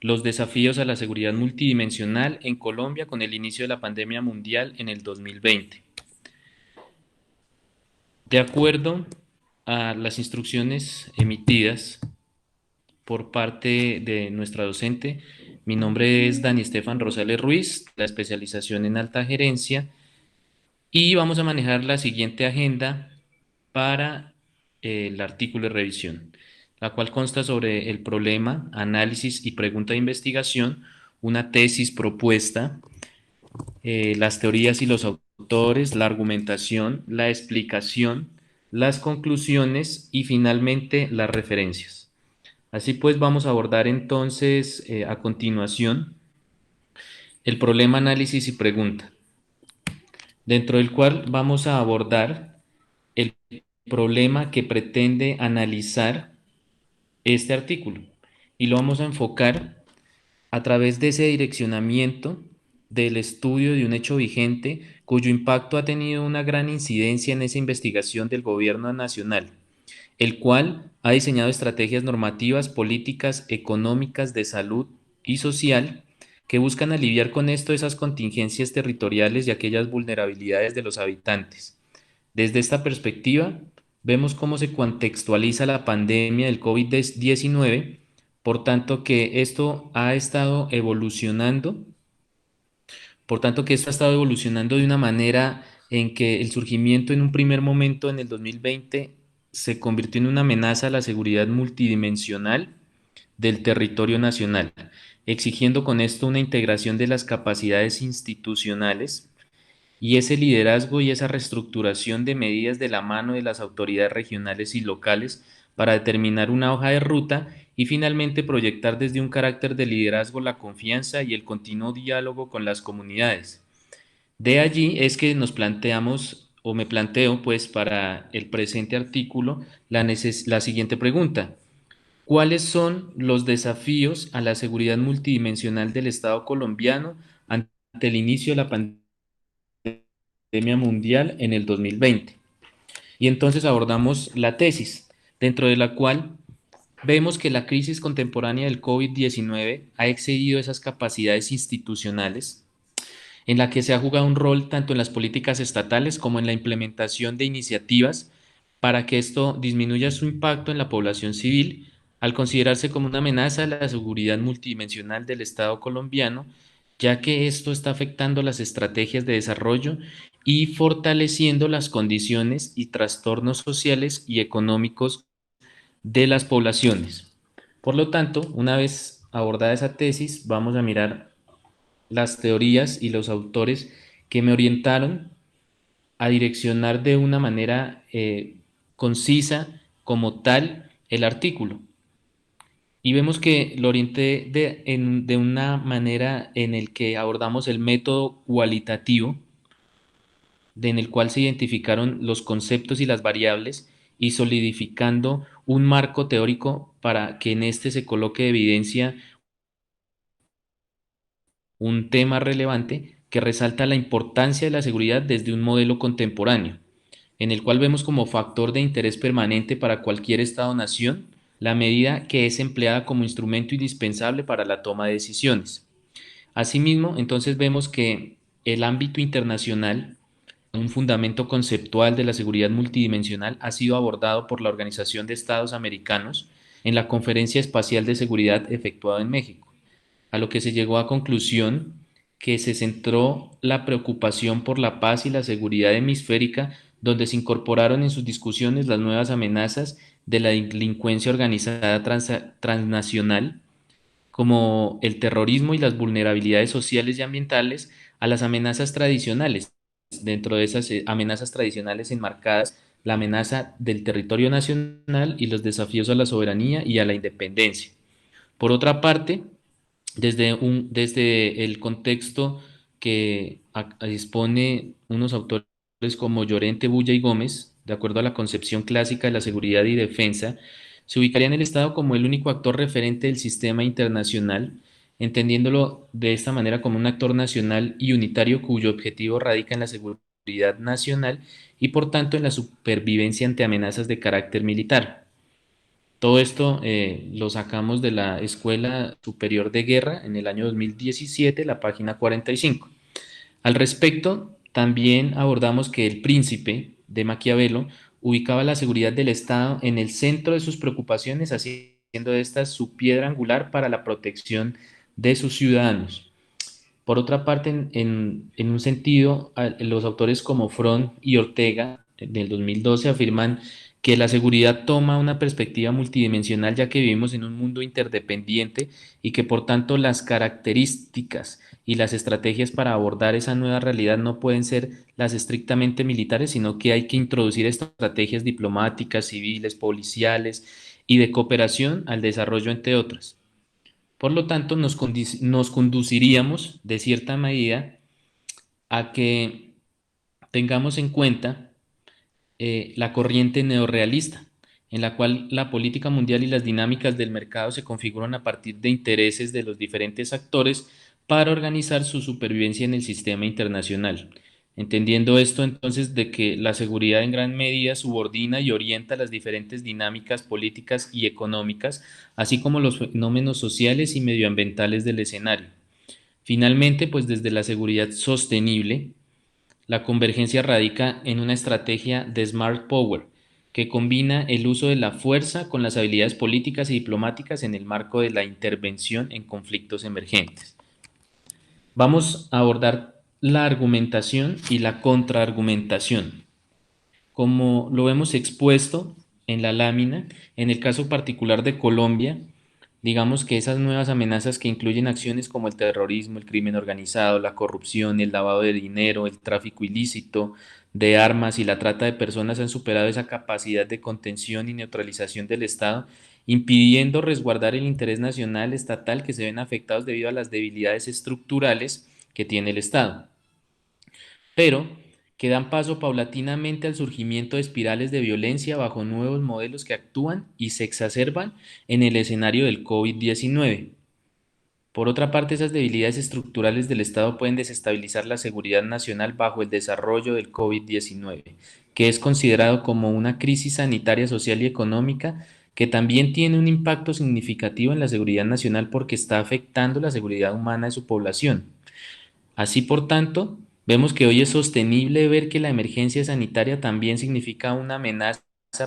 los desafíos a la seguridad multidimensional en Colombia con el inicio de la pandemia mundial en el 2020. De acuerdo a las instrucciones emitidas por parte de nuestra docente, mi nombre es Dani Estefan Rosales Ruiz, la especialización en alta gerencia, y vamos a manejar la siguiente agenda para el artículo de revisión, la cual consta sobre el problema, análisis y pregunta de investigación, una tesis propuesta, las teorías y los autores, la argumentación, la explicación, las conclusiones y finalmente las referencias. Así pues, vamos a abordar entonces a continuación el problema, análisis y pregunta, dentro del cual vamos a abordar el problema que pretende analizar este artículo y lo vamos a enfocar a través de ese direccionamiento del estudio de un hecho vigente cuyo impacto ha tenido una gran incidencia en esa investigación del gobierno nacional, el cual ha diseñado estrategias normativas, políticas, económicas, de salud y social que buscan aliviar con esto esas contingencias territoriales y aquellas vulnerabilidades de los habitantes. Desde esta perspectiva, vemos cómo se contextualiza la pandemia del COVID-19, por tanto que esto ha estado evolucionando, por tanto que esto ha estado evolucionando de una manera en que el surgimiento en un primer momento en el 2020 se convirtió en una amenaza a la seguridad multidimensional del territorio nacional, exigiendo con esto una integración de las capacidades institucionales y ese liderazgo y esa reestructuración de medidas de la mano de las autoridades regionales y locales para determinar una hoja de ruta y finalmente proyectar desde un carácter de liderazgo la confianza y el continuo diálogo con las comunidades. De allí es que nos planteamos, o me planteo pues para el presente artículo, la siguiente pregunta. ¿Cuáles son los desafíos a la seguridad multidimensional del Estado colombiano ante el inicio de la pandemia mundial en el 2020? Y entonces abordamos la tesis, dentro de la cual vemos que la crisis contemporánea del COVID-19 ha excedido esas capacidades institucionales en la que se ha jugado un rol tanto en las políticas estatales como en la implementación de iniciativas para que esto disminuya su impacto en la población civil, al considerarse como una amenaza a la seguridad multidimensional del Estado colombiano, ya que esto está afectando las estrategias de desarrollo y fortaleciendo las condiciones y trastornos sociales y económicos de las poblaciones. Por lo tanto, una vez abordada esa tesis, vamos a mirar las teorías y los autores que me orientaron a direccionar de una manera concisa como tal el artículo. Y vemos que lo orienté de una manera en el que abordamos el método cualitativo, en el cual se identificaron los conceptos y las variables y solidificando un marco teórico para que en este se coloque de evidencia un tema relevante que resalta la importancia de la seguridad desde un modelo contemporáneo, en el cual vemos como factor de interés permanente para cualquier Estado-nación la medida que es empleada como instrumento indispensable para la toma de decisiones. Asimismo, entonces vemos que el ámbito internacional, un fundamento conceptual de la seguridad multidimensional, ha sido abordado por la Organización de Estados Americanos en la Conferencia Espacial de Seguridad efectuada en México, a lo que se llegó a conclusión que se centró la preocupación por la paz y la seguridad hemisférica, donde se incorporaron en sus discusiones las nuevas amenazas de la delincuencia organizada transnacional, como el terrorismo y las vulnerabilidades sociales y ambientales, a las amenazas tradicionales. Dentro de esas amenazas tradicionales enmarcadas la amenaza del territorio nacional y los desafíos a la soberanía y a la independencia. Por otra parte, desde el contexto que dispone unos autores como Llorente, Bulla y Gómez, de acuerdo a la concepción clásica de la seguridad y defensa, se ubicaría en el Estado como el único actor referente del sistema internacional, entendiéndolo de esta manera como un actor nacional y unitario cuyo objetivo radica en la seguridad nacional y por tanto en la supervivencia ante amenazas de carácter militar. Todo esto lo sacamos de la Escuela Superior de Guerra en el año 2017, la página 45. Al respecto, también abordamos que el príncipe de Maquiavelo ubicaba la seguridad del Estado en el centro de sus preocupaciones, haciendo de esta su piedra angular para la protección de sus ciudadanos. Por otra parte, en un sentido, los autores como Fron y Ortega del 2012 afirman que la seguridad toma una perspectiva multidimensional ya que vivimos en un mundo interdependiente y que por tanto las características y las estrategias para abordar esa nueva realidad no pueden ser las estrictamente militares, sino que hay que introducir estrategias diplomáticas, civiles, policiales y de cooperación al desarrollo, entre otras. Por lo tanto, nos conduciríamos de cierta medida a que tengamos en cuenta la corriente neorrealista, en la cual la política mundial y las dinámicas del mercado se configuran a partir de intereses de los diferentes actores para organizar su supervivencia en el sistema internacional. Entendiendo esto entonces de que la seguridad en gran medida subordina y orienta las diferentes dinámicas políticas y económicas, así como los fenómenos sociales y medioambientales del escenario. Finalmente, pues desde la seguridad sostenible, la convergencia radica en una estrategia de Smart Power que combina el uso de la fuerza con las habilidades políticas y diplomáticas en el marco de la intervención en conflictos emergentes. Vamos a abordar la argumentación y la contraargumentación. Como lo vemos expuesto en la lámina, en el caso particular de Colombia, digamos que esas nuevas amenazas que incluyen acciones como el terrorismo, el crimen organizado, la corrupción, el lavado de dinero, el tráfico ilícito de armas y la trata de personas han superado esa capacidad de contención y neutralización del Estado, impidiendo resguardar el interés nacional estatal que se ven afectados debido a las debilidades estructurales que tiene el Estado, pero que dan paso paulatinamente al surgimiento de espirales de violencia bajo nuevos modelos que actúan y se exacerban en el escenario del COVID-19. Por otra parte, esas debilidades estructurales del Estado pueden desestabilizar la seguridad nacional bajo el desarrollo del COVID-19, que es considerado como una crisis sanitaria, social y económica que también tiene un impacto significativo en la seguridad nacional porque está afectando la seguridad humana de su población. Así, por tanto, vemos que hoy es sostenible ver que la emergencia sanitaria también significa una amenaza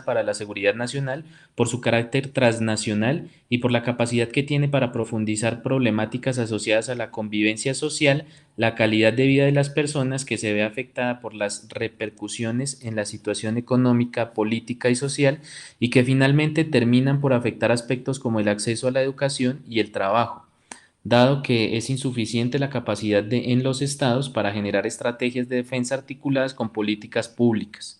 para la seguridad nacional por su carácter transnacional y por la capacidad que tiene para profundizar problemáticas asociadas a la convivencia social, la calidad de vida de las personas que se ve afectada por las repercusiones en la situación económica, política y social y que finalmente terminan por afectar aspectos como el acceso a la educación y el trabajo, dado que es insuficiente la capacidad en los estados para generar estrategias de defensa articuladas con políticas públicas.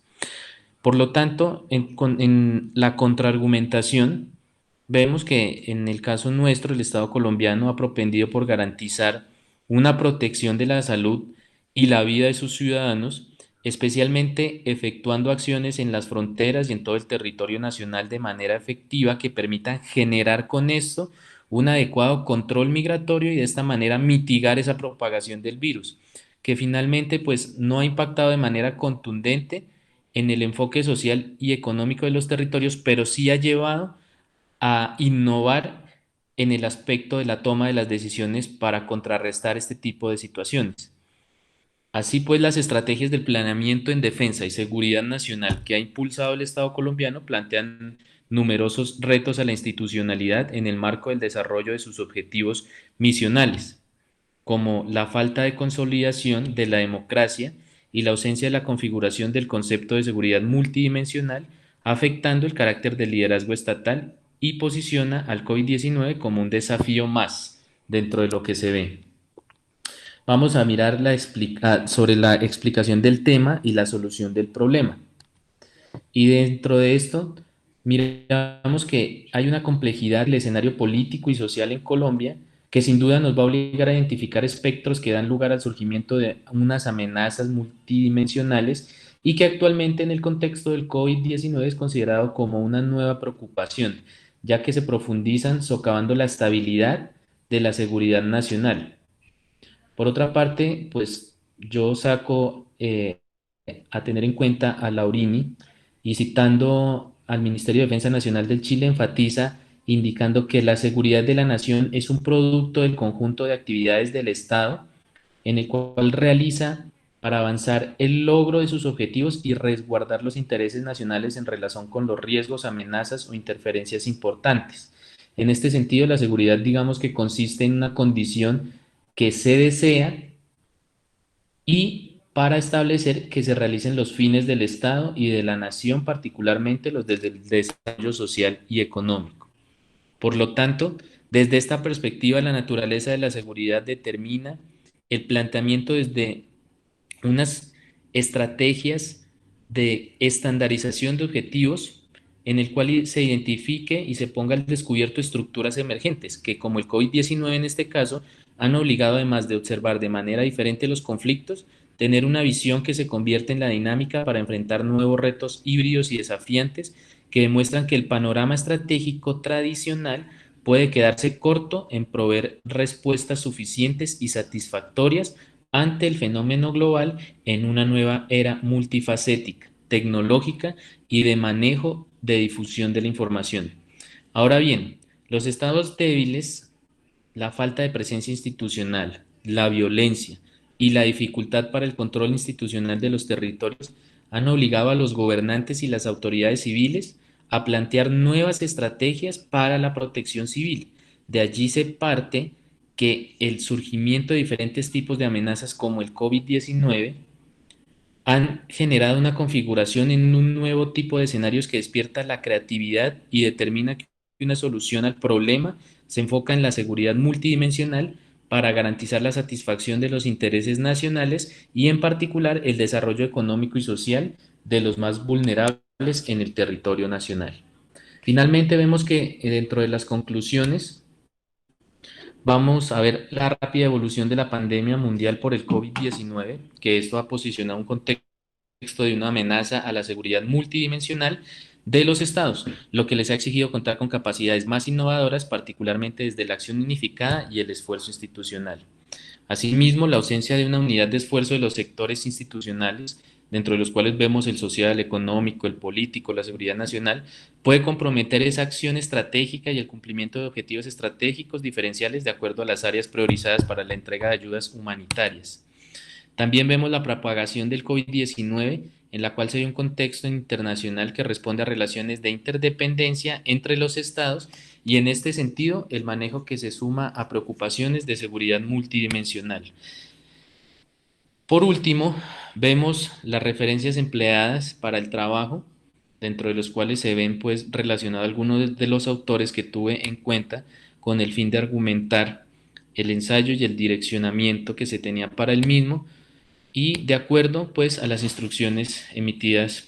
Por lo tanto, en la contraargumentación, vemos que en el caso nuestro, el Estado colombiano ha propendido por garantizar una protección de la salud y la vida de sus ciudadanos, especialmente efectuando acciones en las fronteras y en todo el territorio nacional de manera efectiva que permitan generar con esto un adecuado control migratorio y de esta manera mitigar esa propagación del virus, que finalmente pues no ha impactado de manera contundente en el enfoque social y económico de los territorios, pero sí ha llevado a innovar en el aspecto de la toma de las decisiones para contrarrestar este tipo de situaciones. Así pues, las estrategias del planeamiento en defensa y seguridad nacional que ha impulsado el Estado colombiano plantean numerosos retos a la institucionalidad en el marco del desarrollo de sus objetivos misionales, como la falta de consolidación de la democracia y la ausencia de la configuración del concepto de seguridad multidimensional, afectando el carácter del liderazgo estatal y posiciona al COVID-19 como un desafío más dentro de lo que se ve. Vamos a mirar sobre la explicación del tema y la solución del problema. Y dentro de esto, miramos que hay una complejidad del escenario político y social en Colombia que sin duda nos va a obligar a identificar espectros que dan lugar al surgimiento de unas amenazas multidimensionales y que actualmente en el contexto del COVID-19 es considerado como una nueva preocupación, ya que se profundizan socavando la estabilidad de la seguridad nacional. Por otra parte, pues yo saco a tener en cuenta a Laurini y citando al Ministerio de Defensa Nacional del Chile enfatiza indicando que la seguridad de la nación es un producto del conjunto de actividades del Estado en el cual realiza para avanzar el logro de sus objetivos y resguardar los intereses nacionales en relación con los riesgos, amenazas o interferencias importantes. En este sentido, la seguridad, digamos que consiste en una condición que se desea y para establecer que se realicen los fines del Estado y de la nación, particularmente los del desarrollo social y económico. Por lo tanto, desde esta perspectiva, la naturaleza de la seguridad determina el planteamiento desde unas estrategias de estandarización de objetivos en el cual se identifique y se ponga al descubierto estructuras emergentes que, como el COVID-19 en este caso, han obligado, además de observar de manera diferente los conflictos, tener una visión que se convierte en la dinámica para enfrentar nuevos retos híbridos y desafiantes que demuestran que el panorama estratégico tradicional puede quedarse corto en proveer respuestas suficientes y satisfactorias ante el fenómeno global en una nueva era multifacética, tecnológica y de manejo de difusión de la información. Ahora bien, los estados débiles, la falta de presencia institucional, la violencia y la dificultad para el control institucional de los territorios han obligado a los gobernantes y las autoridades civiles a plantear nuevas estrategias para la protección civil. De allí se parte que el surgimiento de diferentes tipos de amenazas como el COVID-19 han generado una configuración en un nuevo tipo de escenarios que despierta la creatividad y determina que una solución al problema se enfoca en la seguridad multidimensional para garantizar la satisfacción de los intereses nacionales y en particular el desarrollo económico y social de los más vulnerables en el territorio nacional. Finalmente vemos que dentro de las conclusiones vamos a ver la rápida evolución de la pandemia mundial por el COVID-19, que esto ha posicionado un contexto de una amenaza a la seguridad multidimensional de los estados, lo que les ha exigido contar con capacidades más innovadoras, particularmente desde la acción unificada y el esfuerzo institucional. Asimismo, la ausencia de una unidad de esfuerzo de los sectores institucionales, dentro de los cuales vemos el social, el económico, el político, la seguridad nacional, puede comprometer esa acción estratégica y el cumplimiento de objetivos estratégicos diferenciales de acuerdo a las áreas priorizadas para la entrega de ayudas humanitarias. También vemos la propagación del COVID-19, en la cual se ve un contexto internacional que responde a relaciones de interdependencia entre los estados y en este sentido el manejo que se suma a preocupaciones de seguridad multidimensional. Por último, vemos las referencias empleadas para el trabajo, dentro de los cuales se ven pues relacionados algunos de los autores que tuve en cuenta con el fin de argumentar el ensayo y el direccionamiento que se tenía para el mismo y de acuerdo pues a las instrucciones emitidas